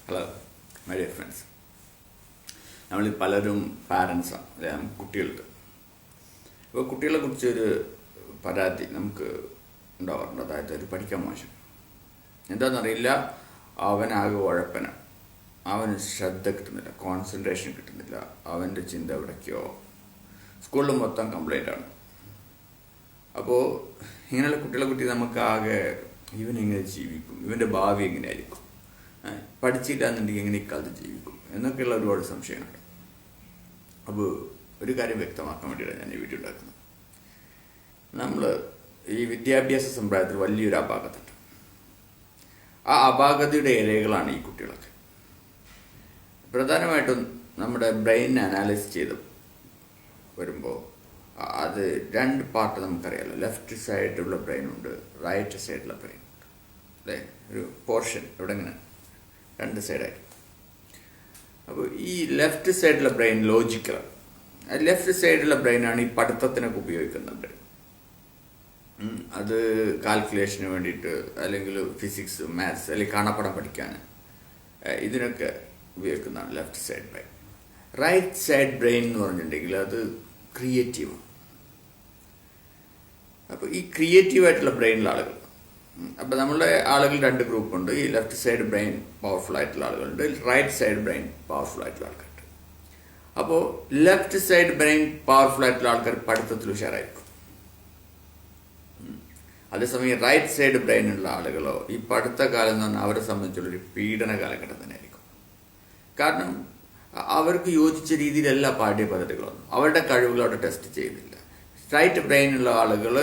Hello my dear friends. നമ്മൾ പലരും പാരൻസാണ്, അല്ലെ? കുട്ടികൾക്ക് ഇപ്പോൾ കുട്ടികളെ കുറിച്ചൊരു പരാതി നമുക്ക് ഉണ്ടാവാറുണ്ട്. അതായത് ഒരു പഠിക്കാൻ മോശം, എന്താണെന്നറിയില്ല, അവനാകെ ഉഴപ്പന, അവന് ശ്രദ്ധ കിട്ടുന്നില്ല, കോൺസെൻട്രേഷൻ കിട്ടുന്നില്ല, അവൻ്റെ ചിന്ത എവിടേക്കോ, സ്കൂളിൽ മൊത്തം കംപ്ലൈൻ്റാണ്. അപ്പോൾ ഇങ്ങനെയുള്ള കുട്ടികളെ കുറിച്ച് നമുക്ക് ആകെ ഇവനെങ്ങനെ ജീവിക്കും, ഇവൻ്റെ ഭാവി എങ്ങനെയായിരിക്കും, പഠിച്ചില്ല എന്നുണ്ടെങ്കിൽ എങ്ങനെ ഇക്കാലത്ത് ജീവിക്കും എന്നൊക്കെയുള്ള ഒരുപാട് സംശയങ്ങളുണ്ട്. അപ്പോൾ ഒരു കാര്യം വ്യക്തമാക്കാൻ വേണ്ടിയിട്ടാണ് ഞാൻ ഈ വീഡിയോ ഉണ്ടാക്കുന്നത്. നമ്മൾ ഈ വിദ്യാഭ്യാസ സമ്പ്രദായത്തിൽ വലിയൊരു അപാകതയുണ്ട്. ആ അപാകതയുടെ ഇരകളാണ് ഈ കുട്ടികളൊക്കെ. പ്രധാനമായിട്ടും നമ്മുടെ ബ്രെയിൻ അനാലിസ് ചെയ്ത് വരുമ്പോൾ അത് രണ്ട് പാർട്ട് നമുക്കറിയാമല്ലോ. ലെഫ്റ്റ് സൈഡിലുള്ള ബ്രെയിനുണ്ട്, റൈറ്റ് സൈഡിലുള്ള ബ്രെയിനുണ്ട്, അല്ലേ? ഒരു പോർഷൻ ഇവിടെ ഇങ്ങനെ രണ്ട് സൈഡായിട്ട്. അപ്പോൾ ഈ ലെഫ്റ്റ് സൈഡിലുള്ള ബ്രെയിൻ ലോജിക്കലാണ്. ലെഫ്റ്റ് സൈഡിലുള്ള ബ്രെയിനാണ് ഈ പഠിത്തത്തിനൊക്കെ ഉപയോഗിക്കുന്ന ബ്രെയിൻ. അത് കാൽക്കുലേഷന് വേണ്ടിയിട്ട്, അല്ലെങ്കിൽ ഫിസിക്സ്, മാത്സ്, അല്ലെങ്കിൽ കാണാപ്പടം പഠിക്കാൻ, ഇതിനൊക്കെ ഉപയോഗിക്കുന്നതാണ് left side brain. Right side brain എന്ന് പറഞ്ഞിട്ടുണ്ടെങ്കിൽ അത് ക്രിയേറ്റീവാണ്. അപ്പോൾ ഈ ക്രിയേറ്റീവായിട്ടുള്ള ബ്രെയിനിലുള്ള ആളുകൾ, അപ്പോൾ നമ്മളുടെ ആളുകൾ രണ്ട് ഗ്രൂപ്പുണ്ട്. ഈ ലെഫ്റ്റ് സൈഡ് ബ്രെയിൻ പവർഫുൾ ആയിട്ടുള്ള ആളുകളുണ്ട്, റൈറ്റ് സൈഡ് ബ്രെയിൻ പവർഫുൾ ആയിട്ടുള്ള ആൾക്കാരുണ്ട്. അപ്പോൾ ലെഫ്റ്റ് സൈഡ് ബ്രെയിൻ പവർഫുൾ ആയിട്ടുള്ള ആൾക്കാർ പഠിത്തത്തിൽ ഉഷാറായിരിക്കും. അതേസമയം റൈറ്റ് സൈഡ് ബ്രെയിനുള്ള ആളുകളോ ഈ പഠിത്ത കാലം എന്ന് പറഞ്ഞാൽ അവരെ സംബന്ധിച്ചുള്ളൊരു പീഡന കാലഘട്ടം തന്നെ ആയിരിക്കും. കാരണം അവർക്ക് യോജിച്ച രീതിയിലല്ല പാഠ്യപദ്ധതികളൊന്നും, അവരുടെ കഴിവുകൾ അവിടെ ടെസ്റ്റ് ചെയ്യുന്നില്ല. റൈറ്റ് ബ്രെയിനുള്ള ആളുകൾ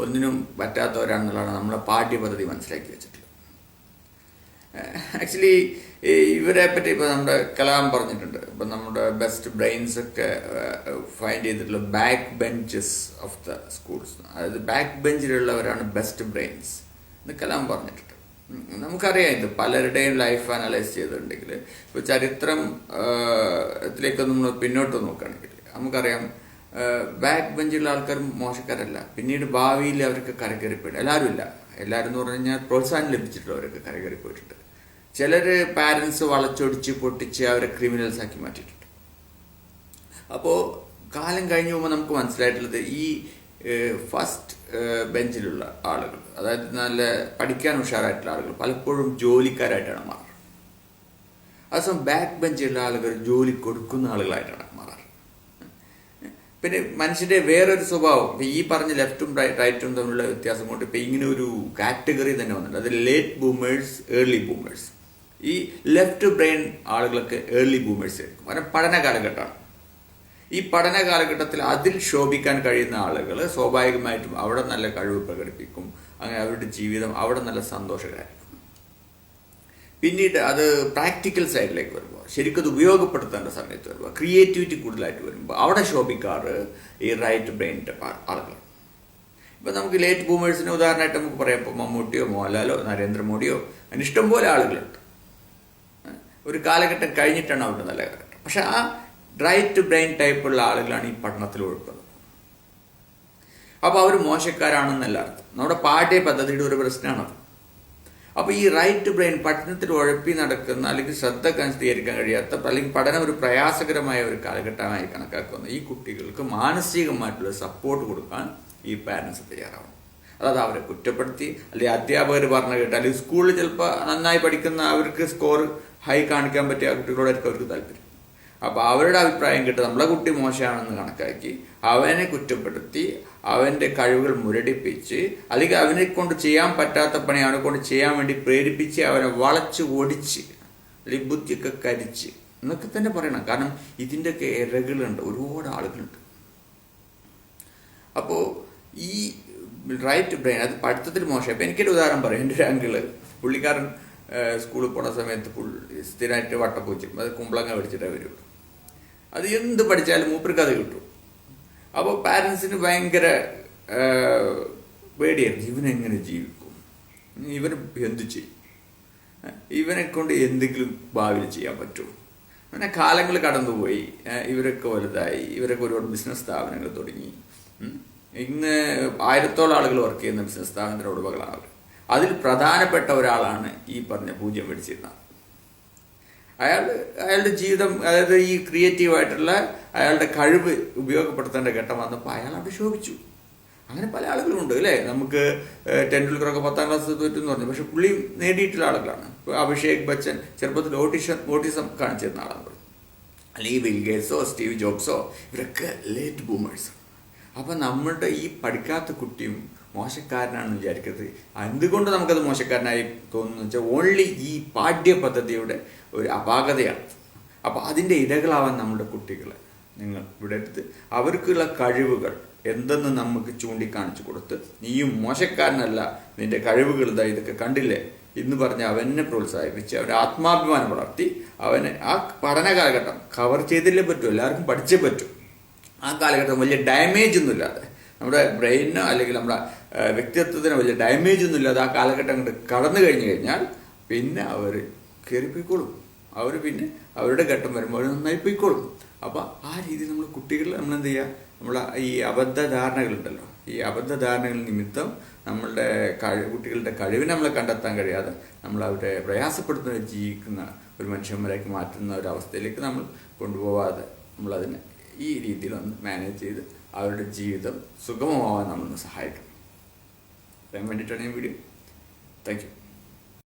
ഒന്നിനും പറ്റാത്തവരാണെന്നുള്ളതാണ് നമ്മളെ പാഠ്യപദ്ധതി മനസ്സിലാക്കി വെച്ചിട്ടുള്ളത്. ആക്ച്വലി ഇവരെ പറ്റി ഇപ്പോൾ നമ്മുടെ കലാം പറഞ്ഞിട്ടുണ്ട്. ഇപ്പം നമ്മുടെ ബെസ്റ്റ് ബ്രെയിൻസ് ഒക്കെ ഫൈൻഡ് ചെയ്തിട്ടുള്ള back benches of the schools, അതായത് ബാക്ക് ബെഞ്ചിലുള്ളവരാണ് ബെസ്റ്റ് ബ്രെയിൻസ് എന്ന് കലാം പറഞ്ഞിട്ടുണ്ട്. നമുക്കറിയാം, ഇത് പലരുടെയും ലൈഫ് അനലൈസ് ചെയ്തിട്ടുണ്ടെങ്കിൽ, ഇപ്പോൾ ചരിത്രത്തിലേക്ക് നമ്മൾ പിന്നോട്ട് നോക്കുകയാണെങ്കിൽ നമുക്കറിയാം ബാക്ക് ബെഞ്ചിലുള്ള ആൾക്കാർ മോശക്കാരല്ല. പിന്നീട് ഭാവിയിൽ അവർക്ക് കരകയറിപ്പോയിട്ട്, എല്ലാവരും എന്ന് പറഞ്ഞു കഴിഞ്ഞാൽ പ്രോത്സാഹനം ലഭിച്ചിട്ടുള്ളവരൊക്കെ കരകയറിപ്പോയിട്ടുണ്ട്. ചിലർ പാരൻസ് വളച്ചൊടിച്ച് പൊട്ടിച്ച് അവരെ ക്രിമിനൽസ് ആക്കി മാറ്റിയിട്ടുണ്ട്. അപ്പോൾ കാലം കഴിഞ്ഞ് പോകുമ്പോൾ നമുക്ക് മനസ്സിലായിട്ടുള്ളത് ഈ ഫസ്റ്റ് ബെഞ്ചിലുള്ള ആളുകൾ, അതായത് നല്ല പഠിക്കാൻ ഉഷാറായിട്ടുള്ള ആളുകൾ പലപ്പോഴും ജോലിക്കാരായിട്ടാണ് മാറുന്നത്. അതേസമയം ബാക്ക് ബെഞ്ചിലുള്ള ആളുകൾ ജോലി കൊടുക്കുന്ന ആളുകളായിട്ടാണ് മാറാറ്. പിന്നെ മനുഷ്യന്റെ വേറൊരു സ്വഭാവം, ഈ പറഞ്ഞ ലെഫ്റ്റും റൈറ്റും തമ്മിലുള്ള വ്യത്യാസം കൊണ്ട് ഇപ്പം ഇങ്ങനെ ഒരു കാറ്റഗറി തന്നെ വന്നിട്ടുണ്ട്. അത് ലേറ്റ് ബൂമേഴ്സ്, ഏർലി ബൂമേഴ്സ്. ഈ ലെഫ്റ്റ് ബ്രെയിൻ ആളുകളൊക്കെ ഏർലി ബൂമേഴ്സ് ആയിരിക്കും. കാരണം പഠന കാലഘട്ടമാണ്. ഈ പഠന കാലഘട്ടത്തിൽ അതിൽ ശോഭിക്കാൻ കഴിയുന്ന ആളുകൾ സ്വാഭാവികമായിട്ടും അവിടെ നല്ല കഴിവ് പ്രകടിപ്പിക്കും. അങ്ങനെ അവരുടെ ജീവിതം അവിടെ നല്ല സന്തോഷകരമായിരിക്കും. പിന്നീട് അത് പ്രാക്ടിക്കൽ സൈഡിലേക്ക് വരുമ്പോൾ, ശരിക്കും അത് ഉപയോഗപ്പെടുത്തേണ്ട സമയത്ത് വരുമ്പോൾ, ക്രിയേറ്റിവിറ്റി കൂടുതലായിട്ട് വരുമ്പോൾ അവിടെ ശോഭിക്കാറ് ഈ റൈറ്റ് ബ്രെയിനിൻ്റെ ആളുകൾ. ഇപ്പം നമുക്ക് ലേറ്റ് ബൂമേഴ്സിന് ഉദാഹരണമായിട്ട് നമുക്ക് പറയാം. ഇപ്പോൾ മമ്മൂട്ടിയോ മോഹൻലാലോ നരേന്ദ്രമോദിയോ അങ്ങനെ ഇഷ്ടംപോലെ ആളുകളുണ്ട്. ഒരു കാലഘട്ടം കഴിഞ്ഞിട്ടാണ് അവരുടെ നല്ല കാലഘട്ടം. പക്ഷെ ആ റൈറ്റ് ബ്രെയിൻ ടൈപ്പുള്ള ആളുകളാണ് ഈ പഠനത്തിൽ ഒഴുക്കുന്നത്. അപ്പോൾ അവർ മോശക്കാരാണെന്നല്ല അർത്ഥം. നമ്മുടെ പാഠ്യ പദ്ധതിയുടെ ഒരു പ്രശ്നമാണത്. അപ്പോൾ ഈ റൈറ്റ് ബ്രെയിൻ പഠനത്തിൽ ഉഴപ്പി നടക്കുന്ന, അല്ലെങ്കിൽ ശ്രദ്ധ കേന്ദ്രീകരിക്കാൻ കഴിയാത്ത, അല്ലെങ്കിൽ പഠനം ഒരു പ്രയാസകരമായ ഒരു കാലഘട്ടമായി കണക്കാക്കുന്ന ഈ കുട്ടികൾക്ക് മാനസികമായിട്ടുള്ള സപ്പോർട്ട് കൊടുക്കാൻ ഈ പാരൻസ് തയ്യാറാവണം. അതായത് അവരെ കുറ്റപ്പെടുത്തി, അല്ലെങ്കിൽ അധ്യാപകർ പറഞ്ഞു കേട്ട്, അല്ലെങ്കിൽ സ്കൂളിൽ ചിലപ്പോൾ നന്നായി പഠിക്കുന്ന അവർക്ക് സ്കോർ ഹൈ കാണിക്കാൻ പറ്റിയ കുട്ടികളോടായിരിക്കും അവർക്ക് താല്പര്യം. അപ്പോൾ അവരുടെ അഭിപ്രായം കേട്ട് നമ്മളെ കുട്ടി മോശമാണെന്ന് കണക്കാക്കി അവനെ കുറ്റപ്പെടുത്തി അവൻ്റെ കഴിവുകൾ മുരടിപ്പിച്ച്, അല്ലെങ്കിൽ അവനെ കൊണ്ട് ചെയ്യാൻ പറ്റാത്ത പണി അവനെ കൊണ്ട് ചെയ്യാൻ വേണ്ടി പ്രേരിപ്പിച്ച് അവനെ വളച്ച് ഓടിച്ച്, അല്ലെങ്കിൽ ബുദ്ധിയൊക്കെ കരിച്ച് എന്നൊക്കെ തന്നെ പറയണം. കാരണം ഇതിൻ്റെയൊക്കെ ഇരകളുണ്ട്, ഒരുപാട് ആളുകളുണ്ട്. അപ്പോൾ ഈ റൈറ്റ് ബ്രെയിൻ അത് പഠിത്തത്തിൽ മോശം. ഇപ്പം എനിക്കൊരു ഉദാഹരണം പറയാം. എൻ്റെ ഒരു അങ്കിള്, പുള്ളിക്കാരൻ സ്കൂളിൽ പോണ സമയത്ത് സ്ഥിരമായിട്ട് വട്ടപ്പൂച്ചും, അത് കുമ്പളങ്ങ പഠിച്ചിട്ടേ വരുള്ളൂ. അത് എന്ത് പഠിച്ചാലും മൂപ്പർക്ക് അത് കിട്ടും. അപ്പോൾ പാരൻസിന് ഭയങ്കര പേടിയായിരുന്നു. ഇവനെങ്ങനെ ജീവിക്കും, ഇവന് എന്തു ചെയ്യും, ഇവനെ കൊണ്ട് എന്തെങ്കിലും ഭാവിയിൽ ചെയ്യാൻ പറ്റുമോ. അങ്ങനെ കാലങ്ങൾ കടന്നുപോയി, ഇവരൊക്കെ വലുതായി, ഇവരൊക്കെ ഒരുപാട് ബിസിനസ് സ്ഥാപനങ്ങൾ തുടങ്ങി. ഇന്ന് 1000-ഓളം ആളുകൾ വർക്ക് ചെയ്യുന്ന ബിസിനസ് സ്ഥാപനത്തിൻ്റെ ഉടമകളാണ് അവർ. അതിൽ പ്രധാനപ്പെട്ട ഒരാളാണ് ഈ പറഞ്ഞ പൂജ്യം മേടിച്ചിരുന്നത്. അയാളുടെ ജീവിതം, അതായത് ഈ ക്രിയേറ്റീവായിട്ടുള്ള അയാളുടെ കഴിവ് ഉപയോഗപ്പെടുത്തേണ്ട ഘട്ടം വന്നപ്പോൾ അയാൾ അവിടെ ശോഭിച്ചു. അങ്ങനെ പല ആളുകളുണ്ട് അല്ലേ. നമുക്ക് ടെൻഡുൽക്കറൊക്കെ 10ാം ക്ലാസ് തോറ്റെന്ന് പറഞ്ഞു, പക്ഷെ പുള്ളി നേടിയിട്ടുള്ള ആളുകളാണ്. ഇപ്പോൾ അഭിഷേക് ബച്ചൻ ചെറുപ്പത്തിൽ ഓട്ടിസം കാണിച്ചിരുന്ന ആളാണ് പറഞ്ഞു. അല്ലെങ്കിൽ ബിൽ ഗേറ്റ്സോ സ്റ്റീവ് ജോബ്സോ ഇവരൊക്കെ ലേറ്റ് ബൂമേഴ്സ്. അപ്പം നമ്മളുടെ ഈ പഠിക്കാത്ത കുട്ടിയും മോശക്കാരനാണെന്ന് വിചാരിക്കരുത്. എന്തുകൊണ്ട് നമുക്കത് മോശക്കാരനായി തോന്നുന്നു വെച്ചാൽ ഓൺലി ഈ പാഠ്യപദ്ധതിയുടെ ഒരു അപാകതയാണ്. അപ്പോൾ അതിൻ്റെ ഇരകളാവാൻ നമ്മുടെ കുട്ടികളെ നിങ്ങൾ ഇവിടെ എടുത്ത് അവർക്കുള്ള കഴിവുകൾ എന്തെന്ന് നമുക്ക് ചൂണ്ടിക്കാണിച്ചു കൊടുത്ത്, നീയും മോശക്കാരനല്ല, നിന്റെ കഴിവുകൾ ഇതൊക്കെ കണ്ടില്ലേ എന്ന് പറഞ്ഞ് അവനെ പ്രോത്സാഹിപ്പിച്ച് അവൻ്റെ ആത്മാഭിമാനം വളർത്തി അവനെ ആ പഠന കാലഘട്ടം കവർ ചെയ്തില്ലേ പറ്റൂ, എല്ലാവർക്കും പഠിച്ചേ പറ്റൂ. ആ കാലഘട്ടം വലിയ ഡാമേജ് ഒന്നുമില്ലാതെ, നമ്മുടെ ബ്രെയിനോ അല്ലെങ്കിൽ നമ്മുടെ വ്യക്തിത്വത്തിന് വലിയ ഡാമേജ് ഒന്നുമില്ലാതെ ആ കാലഘട്ടം കൊണ്ട് കടന്നു കഴിഞ്ഞാൽ പിന്നെ അവർ കയറിപ്പോയിക്കോളും. അവർ പിന്നെ അവരുടെ ഘട്ടം വരുമ്പോൾ നന്നായി പോയിക്കോളും. അപ്പോൾ ആ രീതിയിൽ നമ്മൾ കുട്ടികളിൽ നമ്മളെന്ത് ചെയ്യുക, നമ്മളെ ഈ അബദ്ധധാരണകളുണ്ടല്ലോ, ഈ അബദ്ധധാരണകൾ നിമിത്തം നമ്മളുടെ കുട്ടികളുടെ കഴിവിനെ നമ്മൾ കണ്ടെത്താൻ കഴിയാതെ നമ്മൾ അവരെ പ്രയാസപ്പെടുത്തുന്ന ജീവിക്കുന്ന ഒരു മനുഷ്യന്മാരാക്കി മാറ്റുന്ന ഒരു അവസ്ഥയിലേക്ക് നമ്മൾ കൊണ്ടുപോകാതെ നമ്മളതിനെ ഈ രീതിയിൽ ഒന്ന് മാനേജ് ചെയ്ത് അവരുടെ ജീവിതം സുഗമമാവാൻ നമ്മളൊന്ന് സഹായിക്കണം. പറയാൻ വേണ്ടിയിട്ടാണ് ഈ വീഡിയോ. Thank you.